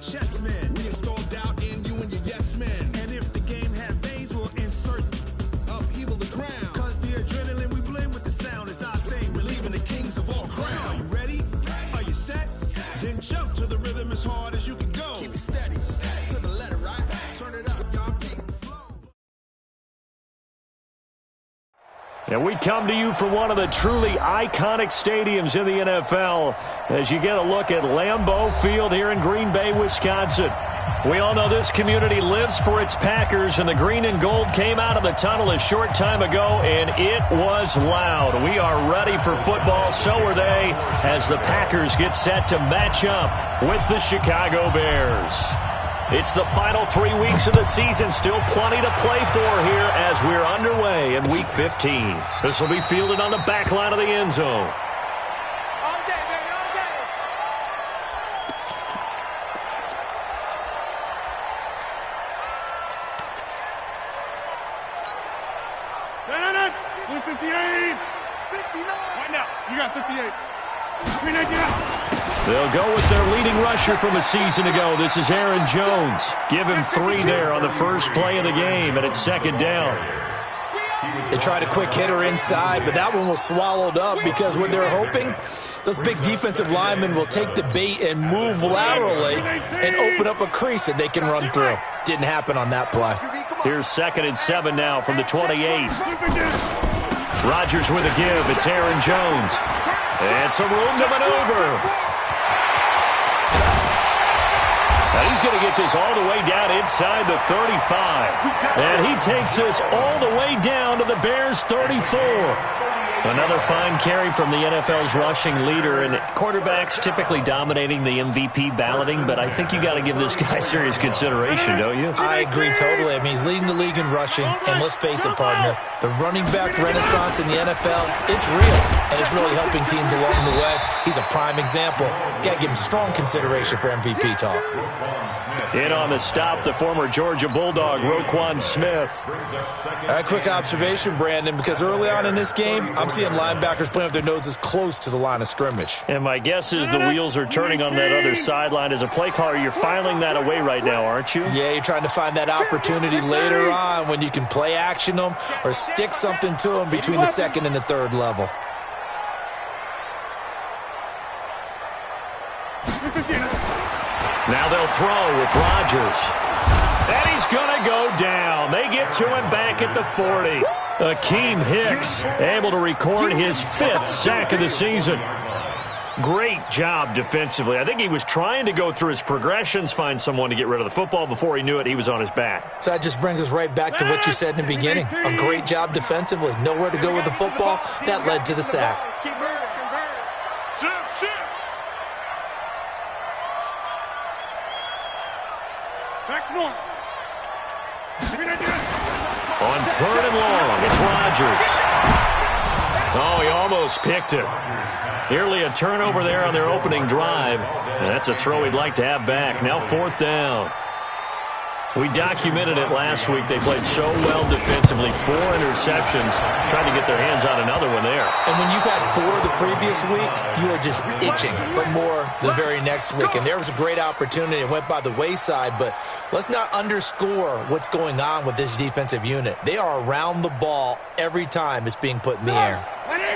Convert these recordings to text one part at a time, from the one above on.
Chess man, we install doubt in you and your yes man. And if the game had veins, we'll insert upheaval the ground. Cause the adrenaline we blend with the sound is our thing. We're leaving the kings of all crowns. So are you ready? Are you set? Then jump to the rhythm as hard as you can go. Keep it steady, to the letter, right? Turn it up, y'all. And we come to you from one of the truly iconic stadiums in the NFL as you get a look at Lambeau Field here in Green Bay, Wisconsin. We all know this community lives for its Packers, and the green and gold came out of the tunnel a short time ago, and it was loud. We are ready for football, so are they, as the Packers get set to match up with the Chicago Bears. It's the final 3 weeks of the season. Still plenty to play for here as we're underway in Week 15. This will be fielded on the back line of the end zone. All day, baby, all day. No. 58. 59. Right now. You got 58. 59. They'll go with their leading rusher from a season ago. This is Aaron Jones. Give him 3 there on the first play of the game, and it's second down. They tried a quick hitter inside, but that one was swallowed up because what they're hoping, those big defensive linemen will take the bait and move laterally and open up a crease that they can run through. Didn't happen on that play. Here's 2nd and 7 now from the 28. Rodgers with a give. It's Aaron Jones. And some room to maneuver. And he's going to get this all the way down inside the 35. And he takes this all the way down to the Bears' 34. Another fine carry from the NFL's rushing leader, and quarterbacks typically dominating the MVP balloting, but I think you got to give this guy serious consideration, don't you? I agree totally. I mean, he's leading the league in rushing, and let's face it, partner, the running back renaissance in the NFL, it's real, and it's really helping teams along the way. He's a prime example. Got to give him strong consideration for MVP talk. In on the stop, the former Georgia Bulldog, Roquan Smith. A quick observation, Brandon, because early on in this game, I'm seeing linebackers playing with their noses close to the line of scrimmage. And my guess is the wheels are turning on that other sideline. As a play caller, you're filing that away right now, aren't you? Yeah, you're trying to find that opportunity later on when you can play action them or stick something to them between the 2nd and the 3rd level. Now they'll throw with Rodgers. And he's going to go down. They get to him back at the 40. Akeem Hicks able to record his 5th sack of the season. Great job defensively. I think he was trying to go through his progressions, find someone to get rid of the football. Before he knew it, he was on his back. So that just brings us right back to what you said in the beginning. A great job defensively. Nowhere to go with the football. That led to the sack. On 3rd and long, it's Rodgers. Oh, he almost picked it. Nearly a turnover there on their opening drive. And that's a throw he'd like to have back. Now 4th down. We documented it last week. They played so well defensively. 4 interceptions. Tried to get their hands on another one there. And when you've had 4 the previous week, you are just itching for more the very next week. And there was a great opportunity. It went by the wayside. But let's not underscore what's going on with this defensive unit. They are around the ball every time it's being put in the air.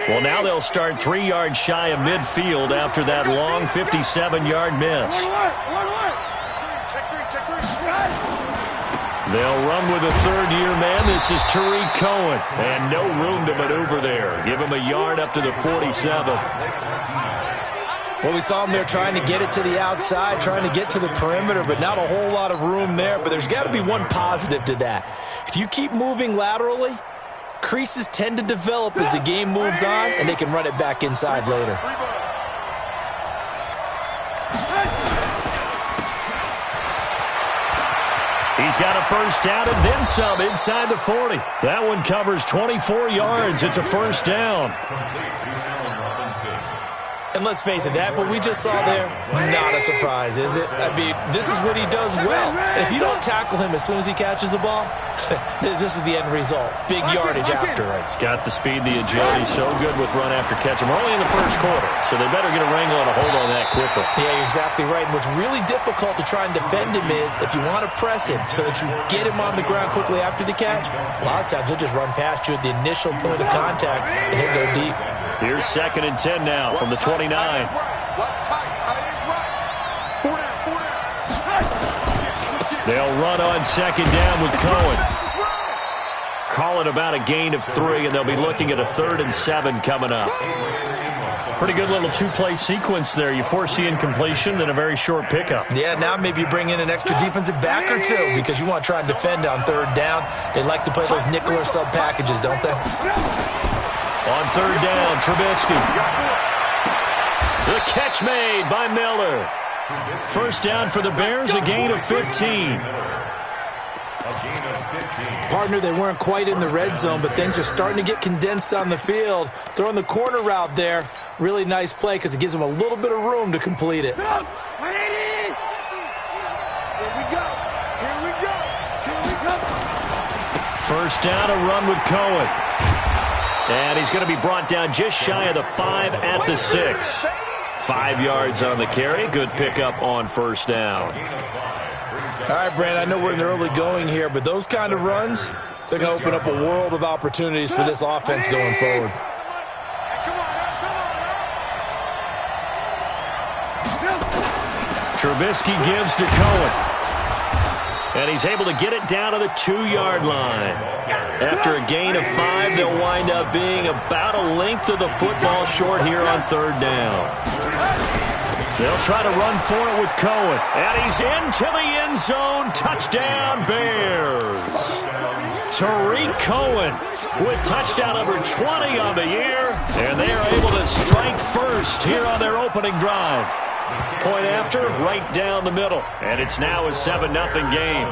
Well, now they'll start 3 yards shy of midfield after that long 57-yard miss. They'll run with a 3rd-year man. This is Tariq Cohen. And no room to maneuver there. Give him a yard up to the 47. Well, we saw him there trying to get it to the outside, trying to get to the perimeter, but not a whole lot of room there. But there's got to be one positive to that. If you keep moving laterally, creases tend to develop as the game moves on, and they can run it back inside later. He's got a first down and then some inside the 40. That one covers 24 yards. It's a first down. And let's face it, that what we just saw there, not a surprise, is it? I mean, this is what he does well. And if you don't tackle him as soon as he catches the ball, this is the end result. Big yardage afterwards. Got the speed, the agility, so good with run after catch. We're only in the first quarter, so they better get a wrangle and a hold on that quickly. Yeah, you're exactly right. And what's really difficult to try and defend him is if you want to press him so that you get him on the ground quickly after the catch, a lot of times he'll just run past you at the initial point of contact, and he'll go deep. Here's 2nd and 10 now from the 29. They'll run on 2nd down with Cohen. Call it about a gain of 3, and they'll be looking at a 3rd and 7 coming up. Pretty good little two-play sequence there. You force the incompletion, then a very short pickup. Yeah, now maybe you bring in an extra defensive back or two because you want to try and defend on 3rd down. They like to play those nickel or sub packages, don't they? On 3rd down, Trubisky. The catch made by Miller. First down for the Bears, a gain of 15. Partner, they weren't quite in the red zone, but things are starting to get condensed on the field. Throwing the corner route there, really nice play because it gives them a little bit of room to complete it. Here we go. First down, a run with Cohen. And he's going to be brought down just shy of the 5 at the 6. 5 yards on the carry. Good pickup on first down. All right, Brand, I know we're in the early going here, but those kind of runs, they're going to open up a world of opportunities for this offense going forward. Trubisky gives to Cohen. And he's able to get it down to the 2-yard line. After a gain of 5, they'll wind up being about a length of the football short here on 3rd down. They'll try to run for it with Cohen. And he's into the end zone. Touchdown, Bears. Tariq Cohen with touchdown number 20 on the year. And they are able to strike first here on their opening drive. Point after, right down the middle. And it's now a 7-0 game.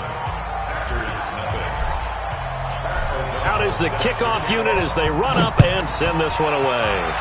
Out is the kickoff unit as they run up and send this one away.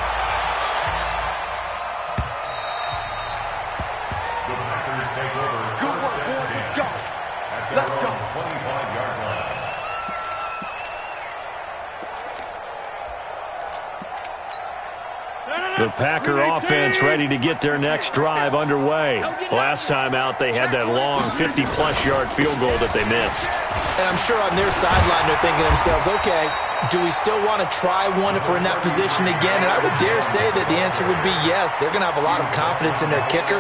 The Packer offense ready to get their next drive underway. Last time out, they had that long 50-plus yard field goal that they missed. And I'm sure on their sideline they're thinking to themselves, okay, do we still want to try one if we're in that position again? And I would dare say that the answer would be yes. They're going to have a lot of confidence in their kicker.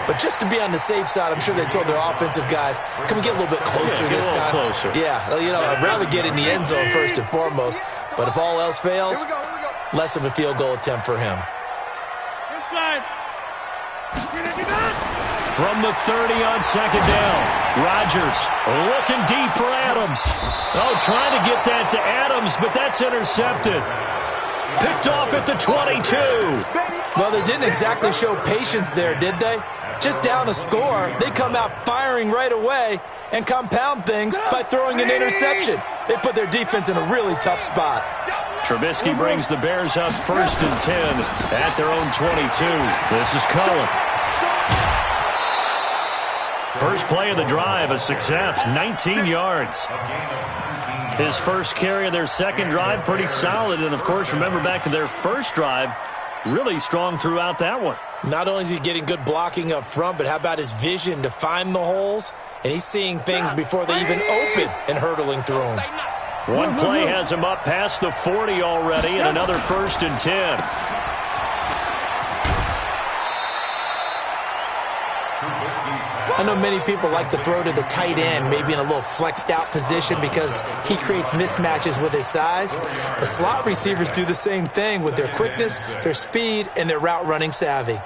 But just to be on the safe side, I'm sure they told their offensive guys, can we get a little bit closer this time? Closer. Yeah, you know, I'd rather get in the end zone first and foremost. But if all else fails, less of a field goal attempt for him. From the 30 on 2nd down, Rodgers looking deep for Adams. Oh, trying to get that to Adams, but that's intercepted. Picked off at the 22. Well, they didn't exactly show patience there, did they? Just down a score, they come out firing right away and compound things by throwing an interception. They put their defense in a really tough spot. Trubisky brings the Bears up 1st and 10 at their own 22. This is Cohen. First play of the drive, a success, 19 yards. His first carry of their second drive, pretty solid. And, of course, remember back to their first drive, really strong throughout that one. Not only is he getting good blocking up front, but how about his vision to find the holes? And he's seeing things before they even open and hurtling through them. One play has him up past the 40 already, and another 1st and 10. I know many people like to throw to the tight end, maybe in a little flexed out position because he creates mismatches with his size. The slot receivers do the same thing with their quickness, their speed, and their route running savvy.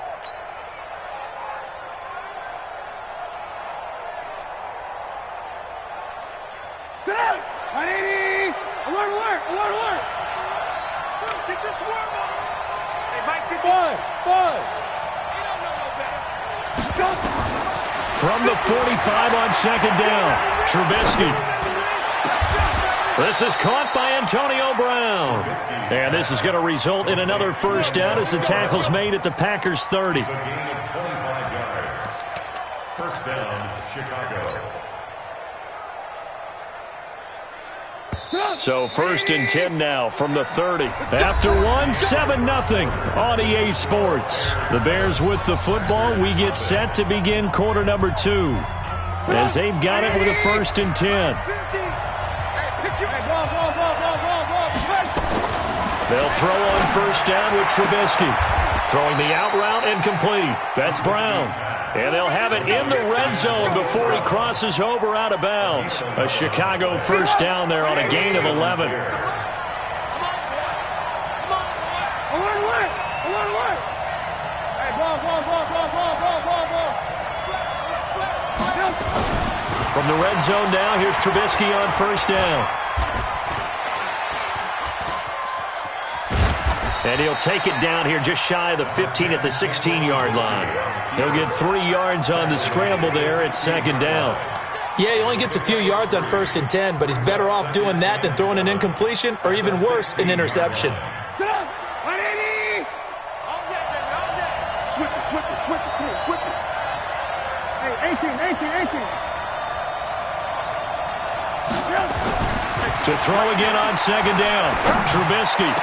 From the 45 on 2nd down, Trubisky. This is caught by Antonio Brown. And this is going to result in another first down as the tackle's made at the Packers' 30. First down, Chicago. So 1st and 10 now from the 30. After one, 7-0 on EA Sports. The Bears with the football. We get set to begin quarter number 2. As they've got it with a 1st and 10. They'll throw on first down with Trubisky. Throwing the out route incomplete. That's Brown. And they'll have it in the red zone before he crosses over out of bounds. A Chicago first down there on a gain of 11. From the red zone now, here's Trubisky on first down. And he'll take it down here just shy of the 15 at the 16-yard line. He'll get 3 yards on the scramble there at 2nd down. Yeah, he only gets a few yards on 1st and 10, but he's better off doing that than throwing an incompletion or even worse, an interception. Switch it. Come on, switch it. Hey, 18. To throw again on 2nd down. Trubisky.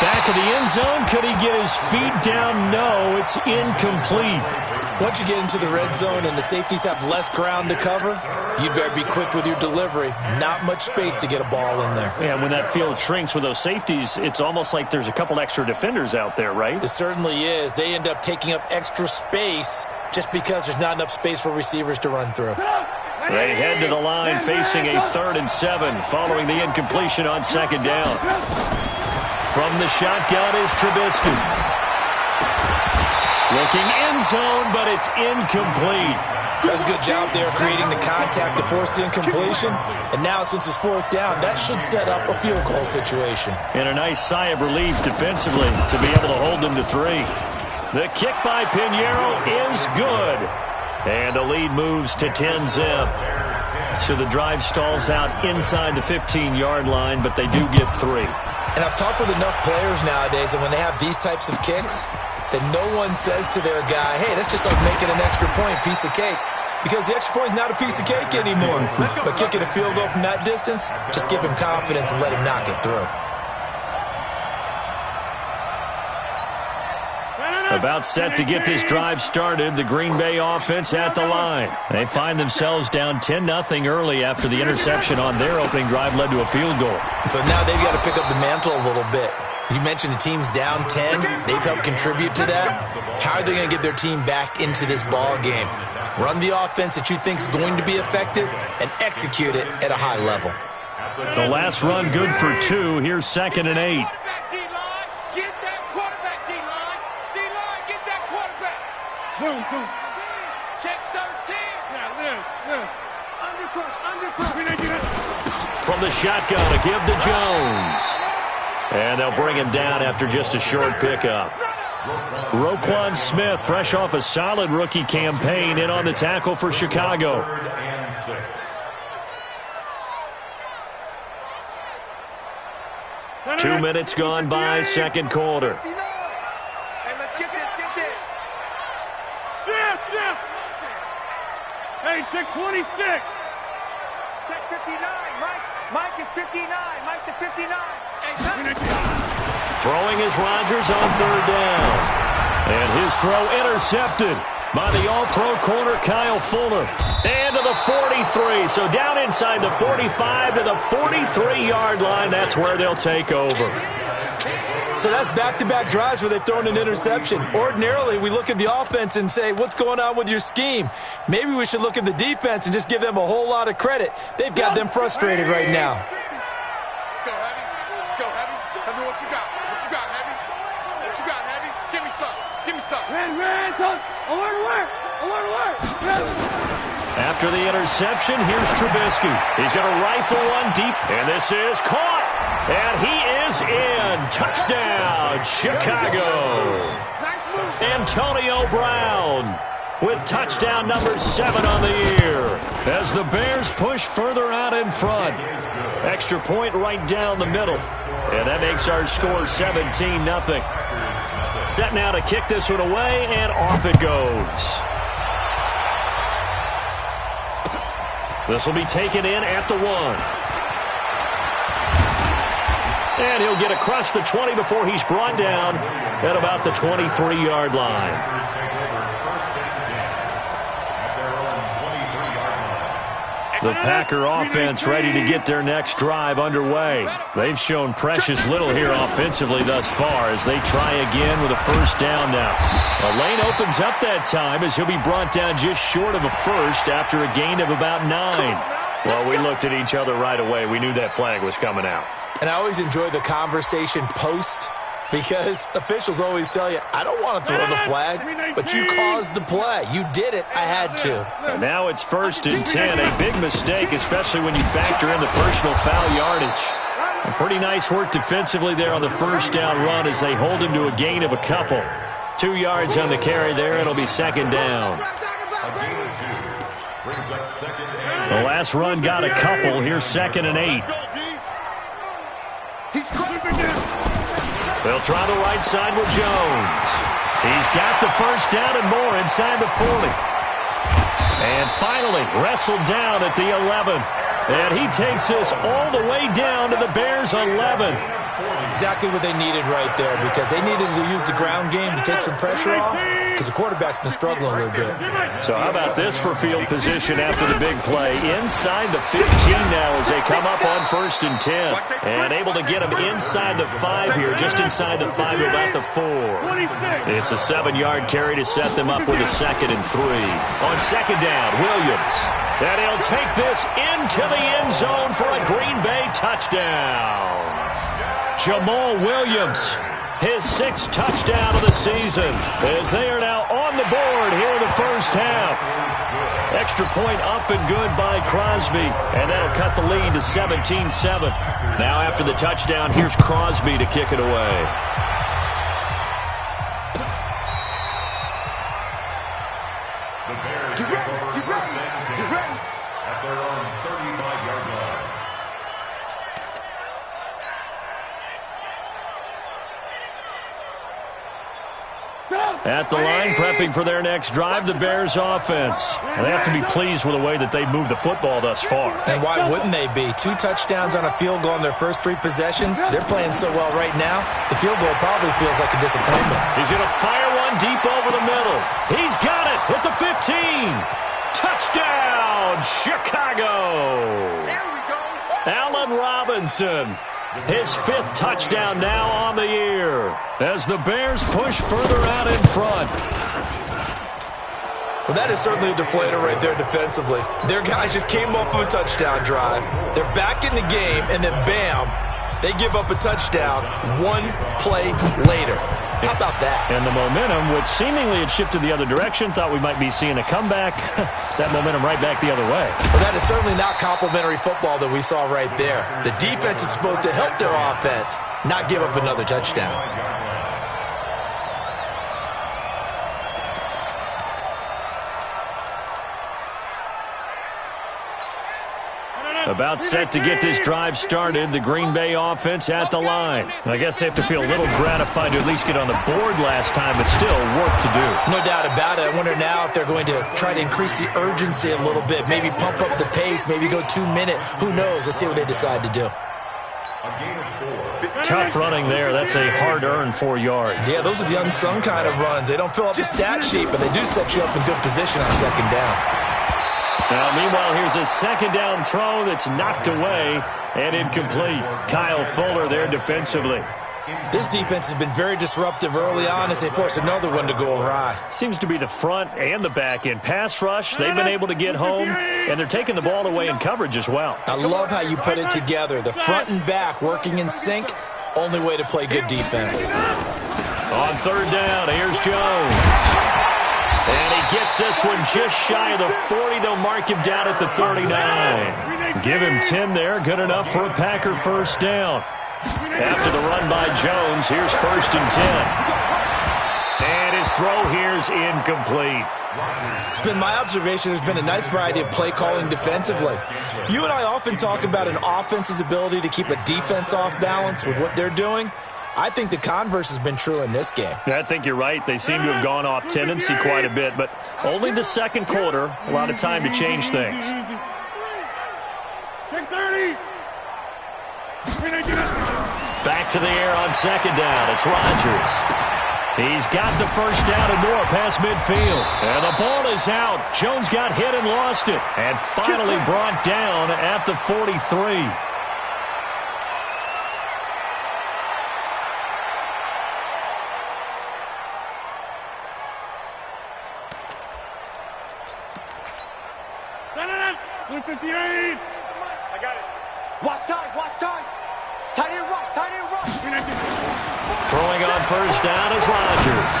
Back of the end zone. Could he get his feet down? No, it's incomplete. Once you get into the red zone and the safeties have less ground to cover, you'd better be quick with your delivery. Not much space to get a ball in there. Yeah, when that field shrinks with those safeties, it's almost like there's a couple extra defenders out there, right? It certainly is. They end up taking up extra space just because there's not enough space for receivers to run through. They head to the line facing a 3rd and 7 following the incompletion on 2nd down. From the shotgun is Trubisky. Looking end zone, but it's incomplete. Does a good job there creating the contact to force the incompletion. And now, since it's 4th down, that should set up a field goal situation. And a nice sigh of relief defensively to be able to hold them to 3. The kick by Pinheiro is good. And the lead moves to 10-zip. So the drive stalls out inside the 15-yard line, but they do get 3. And I've talked with enough players nowadays that when they have these types of kicks, that no one says to their guy, hey, that's just like making an extra point, piece of cake. Because the extra point is not a piece of cake anymore. But kicking a field goal from that distance, just give him confidence and let him knock it through. About set to get this drive started, the Green Bay offense at the line. They find themselves down 10-0 early after the interception on their opening drive led to a field goal. So now they've got to pick up the mantle a little bit. You mentioned the team's down 10. They've helped contribute to that. How are they going to get their team back into this ball game? Run the offense that you think is going to be effective and execute it at a high level. The last run good for 2. Here's 2nd and 8. Boom. Check 13. Yeah, undercut. From the shotgun, a give to Jones. And they'll bring him down after just a short pickup. Roquan Smith, fresh off a solid rookie campaign, in on the tackle for Chicago. 2 minutes gone by, 2nd quarter. Hey, let's get this. Jeff. Hey, check 26. Check 59, Mike. Mike is 59. Mike to 59. Hey, Throwing is Rodgers on 3rd down. And his throw intercepted by the all-pro corner Kyle Fuller. And to the 43. So down inside the 45 to the 43-yard line. That's where they'll take over. So that's back-to-back drives where they've thrown an interception. Ordinarily, we look at the offense and say, what's going on with your scheme? Maybe we should look at the defense and just give them a whole lot of credit. They've got them frustrated right now. Let's go, Heavy. Heavy, what you got? Heavy? Give me some. Red, I want to work. After the interception, here's Trubisky. He's going to rifle one deep, and this is caught. And he is in. Touchdown, Chicago. Antonio Brown with touchdown number 7 on the year. as the Bears push further out in front. Extra point right down the middle. And that makes our score 17-0. Set now to kick this one away, and off it goes. This will be taken in at the 1. And he'll get across the 20 before he's brought down at about the 23-yard line. The Packer offense ready to get their next drive underway. They've shown precious little here offensively thus far as they try again with a first down now. A lane opens up that time as he'll be brought down just short of a first after a gain of about 9. Well, we looked at each other right away. We knew that flag was coming out. And I always enjoy the conversation post, because officials always tell you, I don't want to throw the flag, but you caused the play. You did it. I had to. And now it's 1st and 10. A big mistake, especially when you factor in the personal foul yardage. A pretty nice work defensively there on the first down run as they hold him to a gain of a couple. 2 yards on the carry there. It'll be 2nd down. The last run got a couple. Here's 2nd and 8. They'll try the right side with Jones. He's got the first down and more inside the 40. And finally wrestled down at the 11. And he takes us all the way down to the Bears' 11. Exactly what they needed right there, because they needed to use the ground game to take some pressure off, because the quarterback's been struggling a little bit. So how about this for field position after the big play? Inside the 15 now as they come up on 1st and 10. And able to get him inside the 5 here, just inside the 5 to about the 4. It's a 7-yard carry to set them up with a 2nd and 3. On 2nd down, Williams. And he'll take this into the end zone for a Green Bay touchdown. Jamal Williams, his 6th touchdown of the season, as they are now on the board here in the first half. Extra point up and good by Crosby, and that'll cut the lead to 17-7. Now after the touchdown, here's Crosby to kick it away. The Bears take over first and 10 at their own 35-yard line. At the line, prepping for their next drive, the Bears offense. And they have to be pleased with the way that they've moved the football thus far. And why wouldn't they be? 2 touchdowns on a field goal in their first 3 possessions. They're playing so well right now, the field goal probably feels like a disappointment. He's going to fire one deep over the middle. He's got it at the 15. Touchdown, Chicago. There we go. Allen Robinson. His 5th touchdown now on the year as the Bears push further out in front. Well, that is certainly a deflator right there defensively. Their guys just came off of a touchdown drive. They're back in the game, and then bam, they give up a touchdown 1 play later. How about that? And the momentum, which seemingly had shifted the other direction, thought we might be seeing a comeback. That momentum right back the other way. Well, that is certainly not complimentary football that we saw right there. The defense is supposed to help their offense, not give up another touchdown. About set to get this drive started, the Green Bay offense at the line. I guess they have to feel a little gratified to at least get on the board last time, but still work to do. No doubt about it. I wonder now if they're going to try to increase the urgency a little bit, maybe pump up the pace, maybe go 2-minute. Who knows? Let's see what they decide to do. Tough running there. That's a hard-earned 4 yards. Yeah, those are the unsung kind of runs. They don't fill up the stat sheet, but they do set you up in good position on 2nd down. Now, meanwhile, here's a 2nd down throw that's knocked away and incomplete. Kyle Fuller there defensively. This defense has been very disruptive early on as they force another one to go awry. Seems to be the front and the back end. Pass rush, they've been able to get home, and they're taking the ball away in coverage as well. I love how you put it together. The front and back working in sync, only way to play good defense. On 3rd down, here's Jones. And he gets this one just shy of the 40. They'll mark him down at the 39. Give him 10 there. Good enough for a Packer first down. After the run by Jones, here's 1st and 10. And His throw here's incomplete. It's been my observation there's been a nice variety of play calling defensively. You and I often talk about an offense's ability to keep a defense off balance with what they're doing. I think the converse has been true in this game. I think you're right. They seem to have gone off tendency quite a bit, but only the second quarter, a lot of time to change things. Check 30. Back to the air on second down. It's Rodgers. He's got the first down and more past midfield. And the ball is out. Jones got hit and lost it. And finally brought down at the 43. I got it. Watch time, watch time. Tight end rock, tight end rock. Throwing on first down is Rodgers.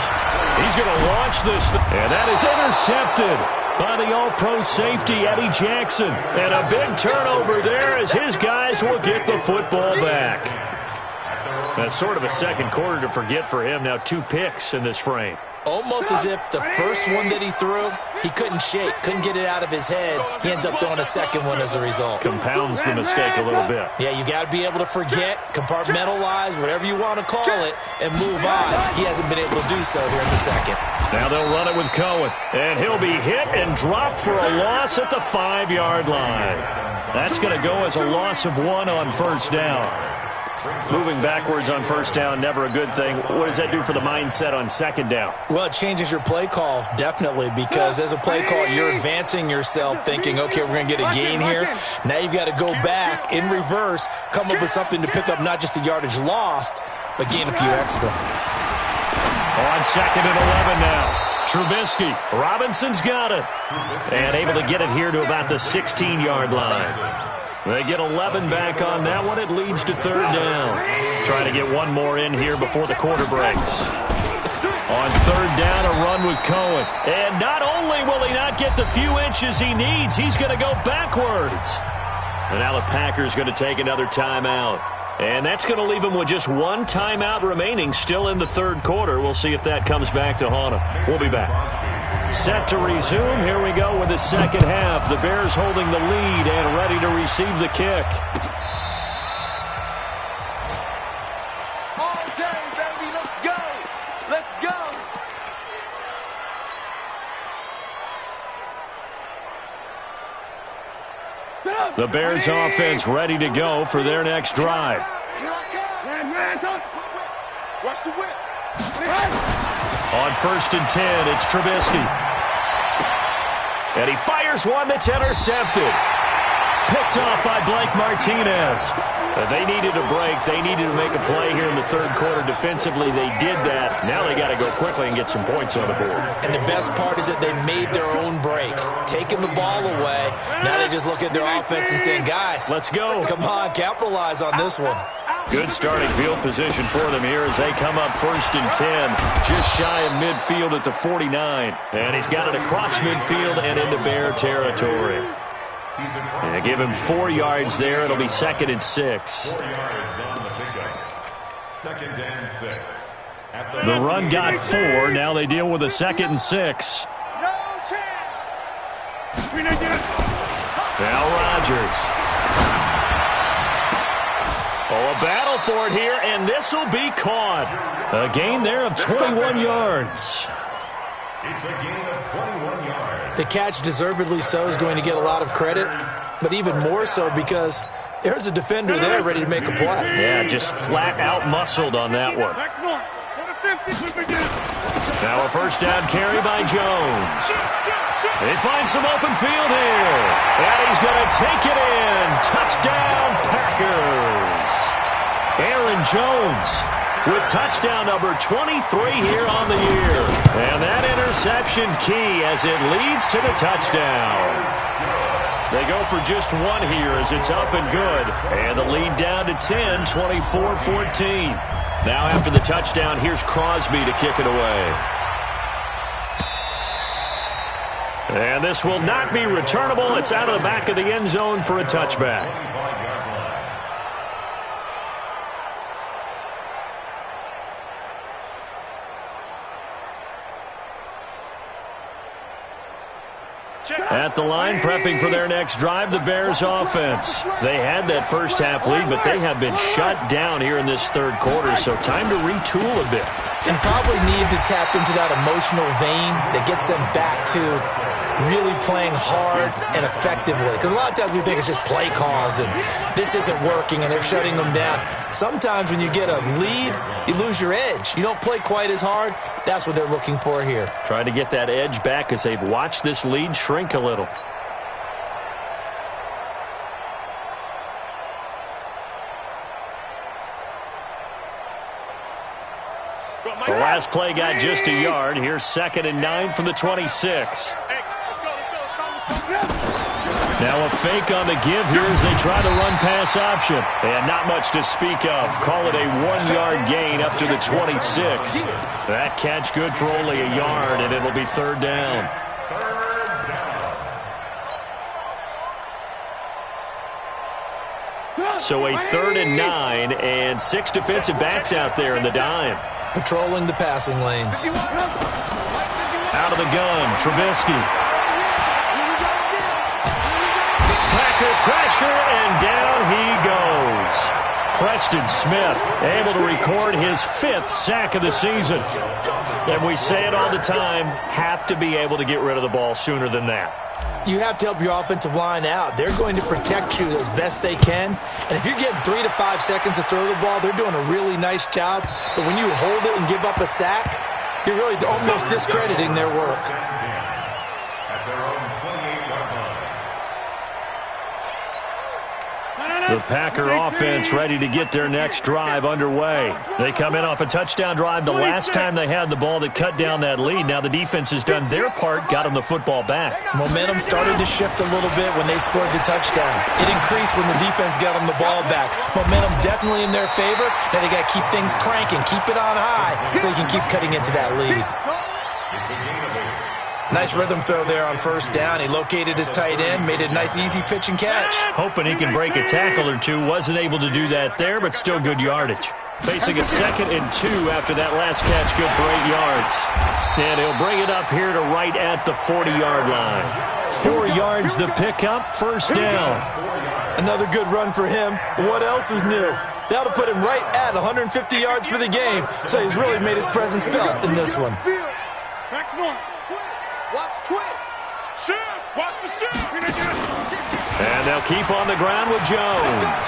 He's going to launch this, and that is intercepted by the all-pro safety, Eddie Jackson. And a big turnover there as his guys will get the football back. That's sort of a second quarter to forget for him. Now 2 picks in this frame. Almost as if the first one that he threw, he couldn't shake, couldn't get it out of his head. He ends up throwing a second one as a result. Compounds the mistake a little bit. Yeah, you got to be able to forget, compartmentalize, whatever you want to call it, and move on. He hasn't been able to do so here in the second. Now they'll run it with Cohen, and he'll be hit and dropped for a loss at the 5-yard line. That's going to go as a loss of 1 on first down. Moving backwards on first down, never a good thing. What does that do for the mindset on second down? Well, it changes your play call, definitely, because as a play call, you're advancing yourself thinking, okay, we're going to get a gain here. Now you've got to go back in reverse, come up with something to pick up not just the yardage lost, but gain a few extra. On second and 11 now. Trubisky. Robinson's got it. And able to get it here to about the 16-yard line. They get 11 back on that one. It leads to third down. Trying to get one more in here before the quarter breaks. On third down, a run with Cohen. And not only will he not get the few inches he needs, he's going to go backwards. And now the Packers going to take another timeout. And that's going to leave him with just 1 timeout remaining still in the third quarter. We'll see if that comes back to haunt him. We'll be back. Set to resume. Here we go with the second half. The Bears holding the lead and ready to receive the kick. All day, baby. Let's go. Let's go. The Bears offense ready to go for their next drive. Watch the whip. On first and 10, it's Trubisky. And he fires one that's intercepted. Picked off by Blake Martinez. They needed a break. They needed to make a play here in the third quarter defensively. They did that. Now they got to go quickly and get some points on the board. And the best part is that they made their own break. Taking the ball away. Now they just look at their offense and saying, guys, let's go. Come on, capitalize on this one. Good starting field position for them here as they come up first and 10. Just shy of midfield at the 49. And he's got it across midfield and into Bear territory. And they give him 4 yards there. It'll be second and 6. 4 yards on the pickup. Second and 6. The run got 4. Now they deal with a second and 6. No chance. Now Rodgers. Oh, a battle for it here, and this will be caught. A gain there of 21 yards. It's a gain of 21 yards. The catch, deservedly so, is going to get a lot of credit, but even more so because there's a defender there ready to make a play. Yeah, just flat out muscled on that one. Now a first down carry by Jones. They find some open field here, and he's going to take it in. Touchdown, Packers. Aaron Jones with touchdown number 23 here on the year. And that interception key as it leads to the touchdown. They go for just 1 here as it's up and good. And the lead down to 10, 24-14. Now after the touchdown, here's Crosby to kick it away. And this will not be returnable. It's out of the back of the end zone for a touchback. At the line, prepping for their next drive, the Bears offense. They had that first half lead, but they have been shut down here in this third quarter, so time to retool a bit. And probably need to tap into that emotional vein that gets them back to really playing hard and effectively. Because a lot of times we think it's just play calls and this isn't working and they're shutting them down. Sometimes when you get a lead, you lose your edge. You don't play quite as hard. That's what they're looking for here. Trying to get that edge back as they've watched this lead shrink a little. The last play got just a yard. Here's 2nd and 9 from the 26. Now a fake on the give here as they try to run pass option. And not much to speak of. Call it a 1-yard gain up to the 26. That catch good for only a yard, and it'll be 3rd down. So a 3rd and 9 and 6 defensive backs out there in the dime. Patrolling the passing lanes. Out of the gun, Trubisky. Packer pressure, and down he goes. Preston Smith able to record his 5th sack of the season. And we say it all the time, have to be able to get rid of the ball sooner than that. You have to help your offensive line out. They're going to protect you as best they can. And if you're getting 3 to 5 seconds to throw the ball, they're doing a really nice job. But when you hold it and give up a sack, you're really almost discrediting their work. The Packer offense ready to get their next drive underway. They come in off a touchdown drive the last time they had the ball that cut down that lead. Now the defense has done their part, got them the football back. Momentum started to shift a little bit when they scored the touchdown. It increased when the defense got them the ball back. Momentum definitely in their favor. Now they got to keep things cranking, keep it on high so they can keep cutting into that lead. Nice rhythm throw there on 1st down. He located his tight end, made a nice easy pitch and catch. Hoping he can break a tackle or two. Wasn't able to do that there, but still good yardage. Facing a 2nd and 2 after that last catch, good for 8 yards. And he'll bring it up here to right at the 40-yard line. 4 yards the pickup, 1st down. Another good run for him. What else is new? That'll put him right at 150 yards for the game. So he's really made his presence felt in this one. Back one. Watch twits. Shoot. Watch the shoot. And they'll keep on the ground with Jones.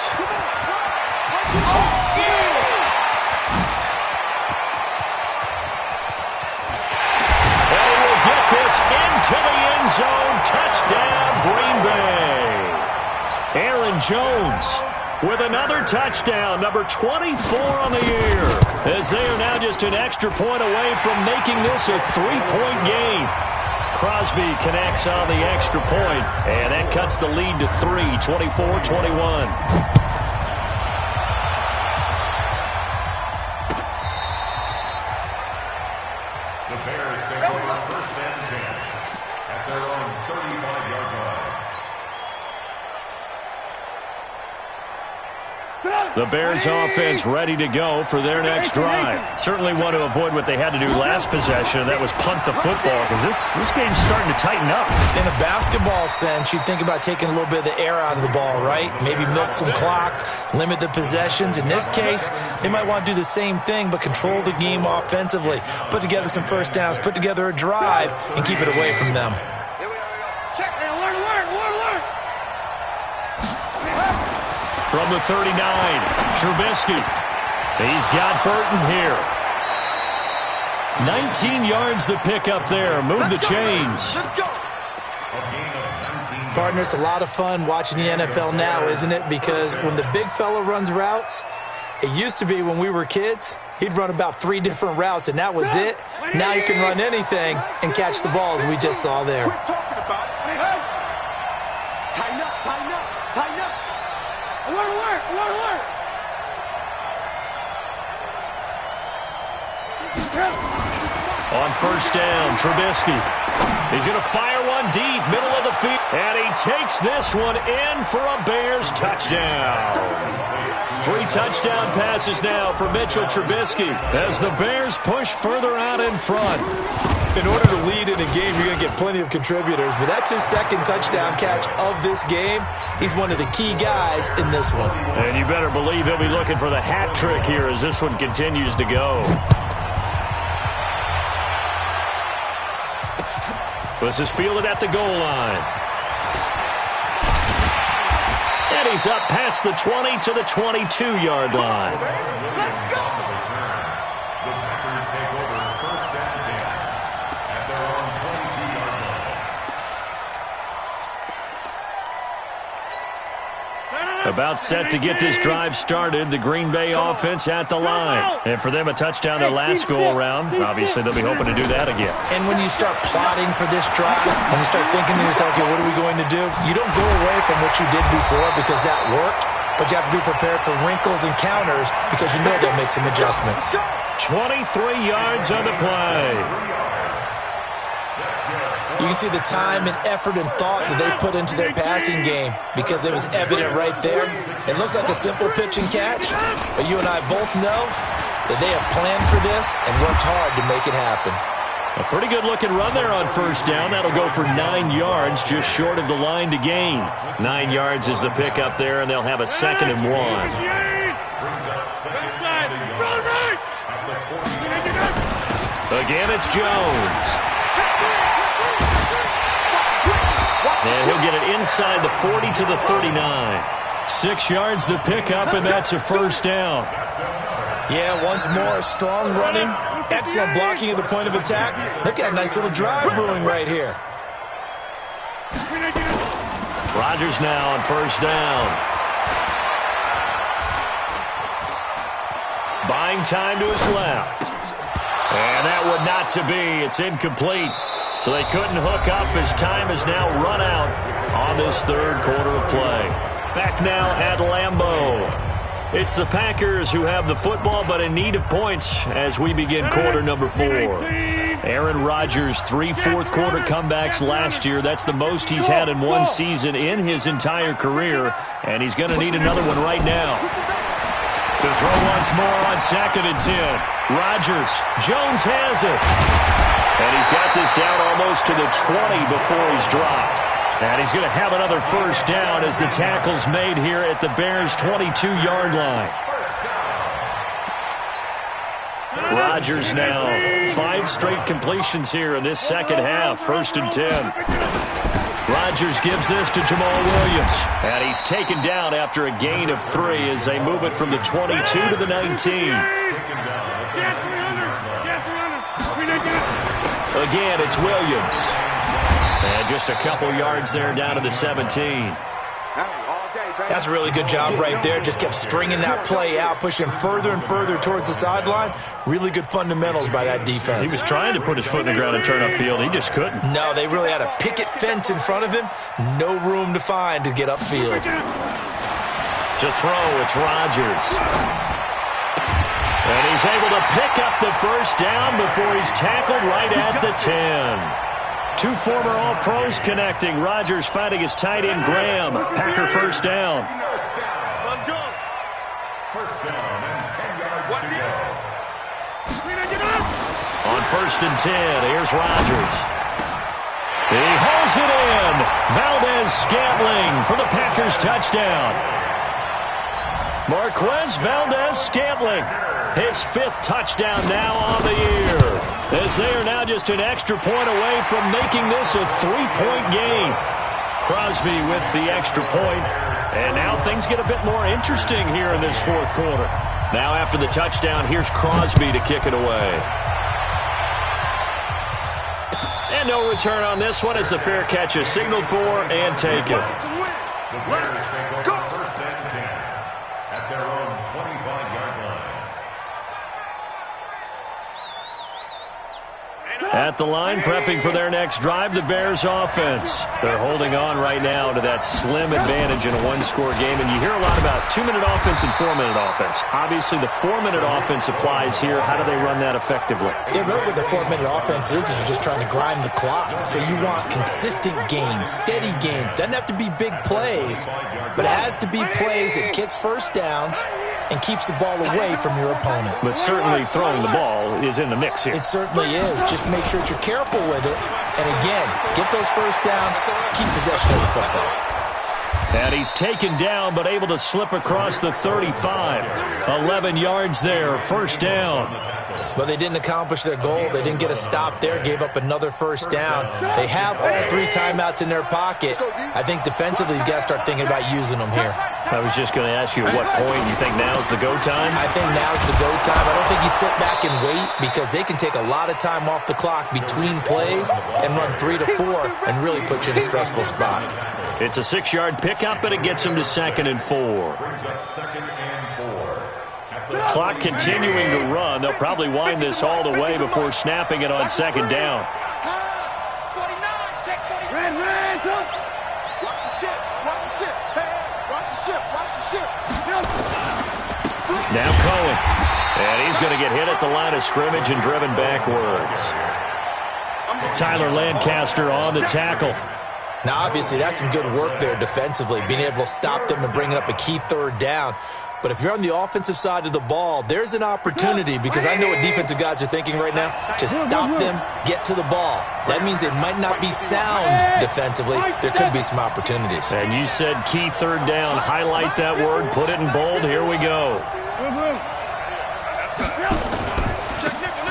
And he will get this into the end zone. Touchdown, Green Bay. Aaron Jones with another touchdown, number 24 on the year, as they are now just an extra point away from making this a 3-point game. Crosby connects on the extra point, and that cuts the lead to 3, 24-21. The Bears take over 1st and 10 at their own 35-yard line. The Bears offense ready to go for their next drive. Certainly want to avoid what they had to do last possession, and that was punt the football, because this game's starting to tighten up. In a basketball sense, you think about taking a little bit of the air out of the ball, right? Maybe milk some clock, limit the possessions. In this case, they might want to do the same thing, but control the game offensively. Put together some 1st downs, put together a drive, and keep it away from them. From the 39, Trubisky. He's got Burton here. 19 yards the pick up there. Move the chains. Partner, it's a lot of fun watching the NFL now, isn't it? Because when the big fella runs routes, it used to be when we were kids, he'd run about 3 different routes, and that was it. Now he can run anything and catch the ball, as we just saw there. Tighten up, tighten up, tighten up. Alert, alert, alert. On first down, Trubisky. He's going to fire one deep, middle of the field. And he takes this one in for a Bears touchdown. 3 touchdown passes now for Mitchell Trubisky as the Bears push further out in front. In order to lead in a game, you're going to get plenty of contributors, but that's his second touchdown catch of this game. He's one of the key guys in this one. And you better believe he'll be looking for the hat trick here as this one continues to go. This is fielded at the goal line. And he's up past the 20 to the 22-yard line. Let's go! The Packers take over first and 10 at their own 22-yard line. About set to get this drive started. The Green Bay offense at the line. And for them, a touchdown their last go-around. Obviously, they'll be hoping to do that again. And when you start plotting for this drive, when you start thinking to yourself, okay, what are we going to do? You don't go away from what you did before because that worked, but you have to be prepared for wrinkles and counters because you know they'll make some adjustments. 23 yards on the play. You can see the time and effort and thought that they put into their passing game because it was evident right there. It looks like a simple pitch and catch, but you and I both know that they have planned for this and worked hard to make it happen. A pretty good-looking run there on first down. That'll go for 9 yards, just short of the line to gain. 9 yards is the pickup there, and they'll have a 2nd and 1. Brings up second and a yard at the 40. Again, it's Jones. And he'll get it inside the 40 to the 39. 6 yards the pickup, and that's a first down. Yeah, once more, strong running, excellent blocking at the point of attack. They've got a nice little drive brewing right here. Rodgers now on first down. Buying time to his left. And that would not to be. It's incomplete. So they couldn't hook up as time has now run out on this third quarter of play. Back now at Lambeau. It's the Packers who have the football but in need of points as we begin quarter number 4. Aaron Rodgers, 3 fourth-quarter comebacks last year. That's the most he's had in one season in his entire career, and he's going to need another one right now. To throw once more on 2nd and 10. Rodgers, Jones has it. And he's got this down almost to the 20 before he's dropped. And he's going to have another first down as the tackle's made here at the Bears' 22-yard line. Rodgers now, 5 straight completions here in this second half, 1st and 10. Rodgers gives this to Jamal Williams. And he's taken down after a gain of 3 as they move it from the 22 to the 19. Again, it's Williams. And just a couple yards there down to the 17. That's a really good job right there. Just kept stringing that play out, pushing further and further towards the sideline. Really good fundamentals by that defense. He was trying to put his foot in the ground and turn upfield. He just couldn't. No, they really had a picket fence in front of him. No room to find to get upfield. To throw, it's Rodgers. And he's able to pick up the first down before he's tackled right at the 10. 2 former All-Pros connecting. Rodgers fighting his tight end, Graham. Packer first down. Let's go. First down and 10 yards to go. On 1st and 10, here's Rodgers. He hauls it in. Valdez-Scantling for the Packers touchdown. Marquez Valdez-Scantling, his 5th touchdown now on the year, as they are now just an extra point away from making this a 3-point game. Crosby with the extra point, and now things get a bit more interesting here in this 4th quarter. Now after the touchdown, here's Crosby to kick it away. And no return on this one as the fair catch is signaled for and taken. The Bears take over first and 10 at their own 25-yard line. At the line, prepping for their next drive, the Bears offense. They're holding on right now to that slim advantage in a one-score game, and you hear a lot about 2-minute offense and 4-minute offense. Obviously, the 4-minute offense applies here. How do they run that effectively? Yeah, really what the 4-minute offense is you're just trying to grind the clock. So you want consistent gains, steady gains. Doesn't have to be big plays, but it has to be plays that gets first downs and keeps the ball away from your opponent. But certainly throwing the ball is in the mix here. It certainly is. Just make sure that you're careful with it. And again, get those first downs, keep possession of the football. And he's taken down, but able to slip across the 35. 11 yards there, first down. But they didn't accomplish their goal. They didn't get a stop there, gave up another first down. They have all 3 timeouts in their pocket. I think defensively, you've got to start thinking about using them here. I was just going to ask you at what point you think now's the go time? I think now's the go time. I don't think you sit back and wait because they can take a lot of time off the clock between plays and run 3 to 4 and really put you in a stressful spot. It's a 6-yard pickup, and it gets them to 2nd and 4. Clock continuing to run. They'll probably wind this all the way before snapping it on 2nd down. Now Cohen. And he's going to get hit at the line of scrimmage and driven backwards. Tyler Lancaster on the tackle. Now, obviously, that's some good work there defensively, being able to stop them and bringing up a key 3rd down. But if you're on the offensive side of the ball, there's an opportunity because I know what defensive guys are thinking right now. Just stop them, get to the ball. That means they might not be sound defensively. There could be some opportunities. And you said key 3rd down. Highlight that word. Put it in bold. Here we go.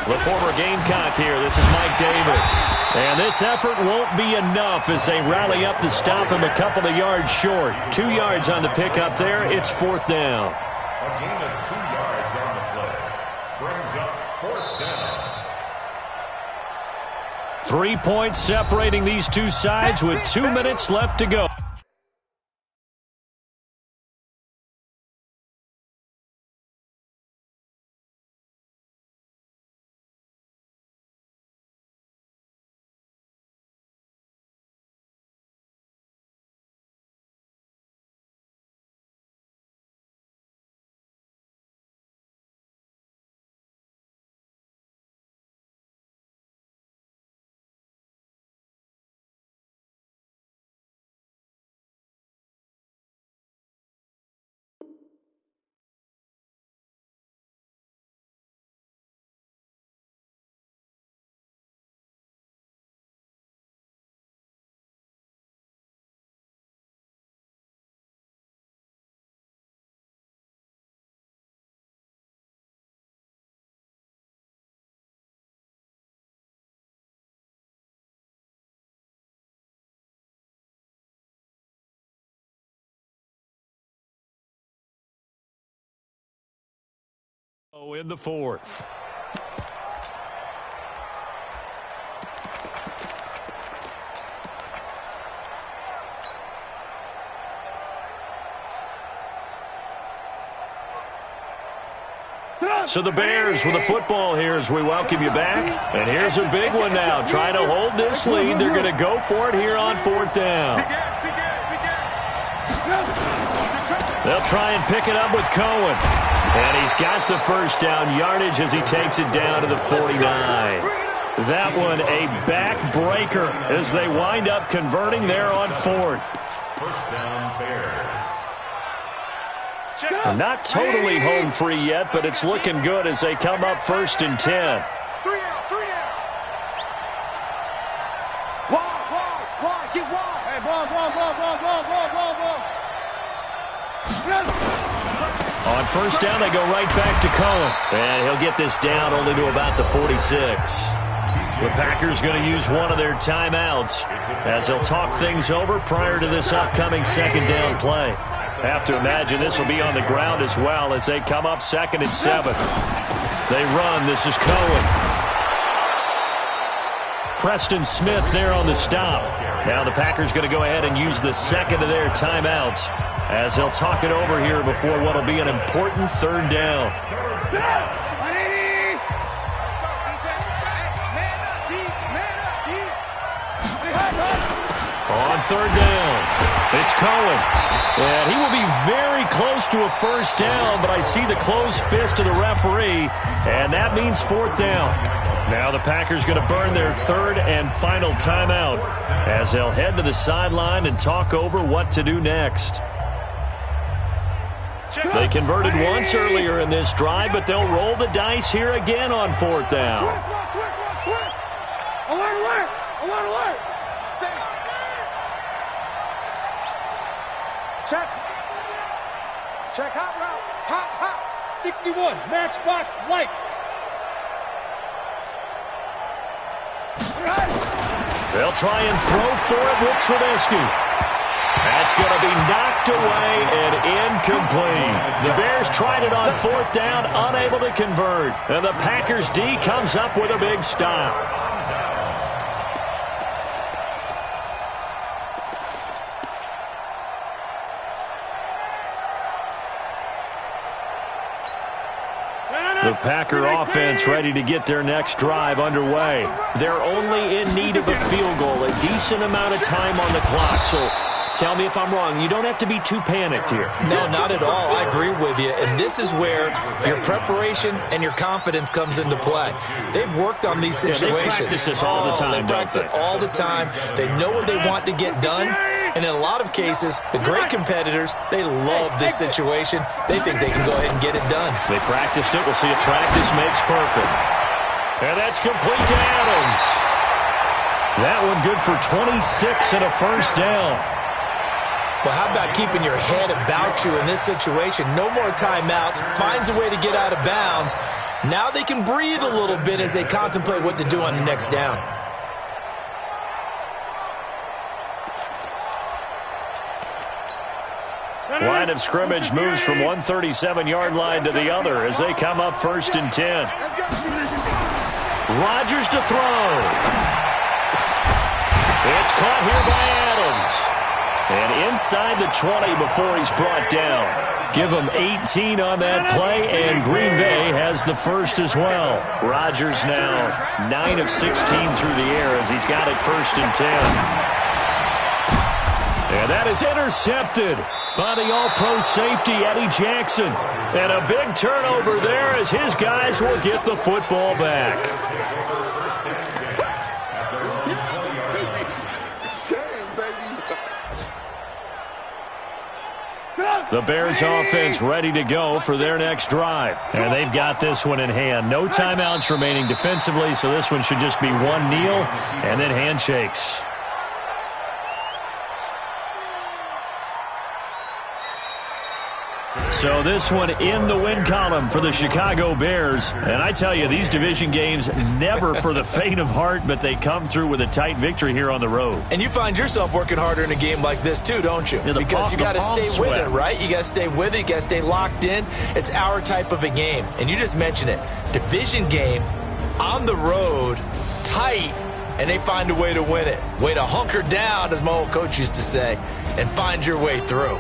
The former Gamecock here. This is Mike Davis. And this effort won't be enough as they rally up to stop him a couple of yards short. 2 yards on the pickup there. It's 4th down. A gain of 2 yards on the play. Brings up 4th down. 3 points separating these two sides with 2 minutes left to go. In the 4th. So the Bears with the football here as we welcome you back. And here's a big one now. Trying to hold this lead. They're going to go for it here on 4th down. They'll try and pick it up with Cohen. And he's got the first down yardage as he takes it down to the 49. That one a backbreaker as they wind up converting there on 4th. First down, Bears. Not totally home free yet, but it's looking good as they come up 1st and 10. On 1st down, they go right back to Cohen. And he'll get this down only to about the 46. The Packers going to use one of their timeouts as they'll talk things over prior to this upcoming 2nd down play. Have to imagine this will be on the ground as well as they come up 2nd and 7. They run. This is Cohen. Preston Smith there on the stop. Now the Packers going to go ahead and use the 2nd of their timeouts as they'll talk it over here before what will be an important 3rd down. third down. It's Cohen. And he will be very close to a first down, but I see the closed fist of the referee, and that means fourth down. Now the Packers going to burn their third and final timeout as they'll head to the sideline and talk over what to do next. They converted once earlier in this drive, but they'll roll the dice here again on fourth down. Alert! Alert! Check hot route. Hot. 61, matchbox lights. They'll try and throw for it with Trubisky. That's going to be knocked away and incomplete. The Bears tried it on fourth down, unable to convert. And the Packers D comes up with a big stop. The Packer offense ready to get their next drive underway. They're only in need of a field goal, a decent amount of time on the clock. So tell me if I'm wrong. You don't have to be too panicked here. No, not at all. I agree with you. And this is where your preparation and your confidence comes into play. They've worked on these situations. They practice this all the time, They practice it all the time. They know what they want to get done. And in a lot of cases, the great competitors, they love this situation. They think they can go ahead and get it done. They practiced it. We'll see if practice makes perfect. And that's complete to Adams. That one good for 26 and a first down. Well, how about keeping your head about you in this situation? No more timeouts. Finds a way to get out of bounds. Now they can breathe a little bit as they contemplate what to do on the next down. Line of scrimmage moves from one 37-yard line to the other as they come up 1st and 10. Rodgers to throw. It's caught here by Adams. And inside the 20 before he's brought down. Give him 18 on that play, and Green Bay has the first as well. Rodgers now 9 of 16 through the air as he's got it 1st and 10. And that is intercepted by the all-pro safety, Eddie Jackson. And a big turnover there as his guys will get the football back. The Bears offense ready to go for their next drive. And they've got this one in hand. No timeouts remaining defensively, so this one should just be one kneel and then handshakes. So this one in the win column for the Chicago Bears. And I tell you, these division games never for the faint of heart, but they come through with a tight victory here on the road. And you find yourself working harder in a game like this too, don't you? Yeah, because you got to stay with it, right? You got to stay with it. You got to stay locked in. It's our type of a game. And you just mentioned it. Division game, on the road, tight, and they find a way to win it. Way to hunker down, as my old coach used to say, and find your way through.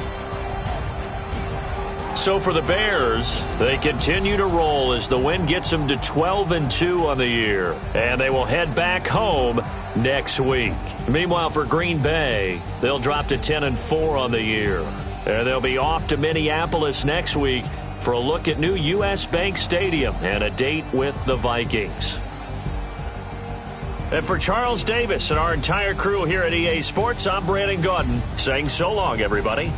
So for the Bears, they continue to roll as the win gets them to 12-2 on the year. And they will head back home next week. Meanwhile, for Green Bay, they'll drop to 10-4 on the year. And they'll be off to Minneapolis next week for a look at new U.S. Bank Stadium and a date with the Vikings. And for Charles Davis and our entire crew here at EA Sports, I'm Brandon Gaudin saying so long, everybody.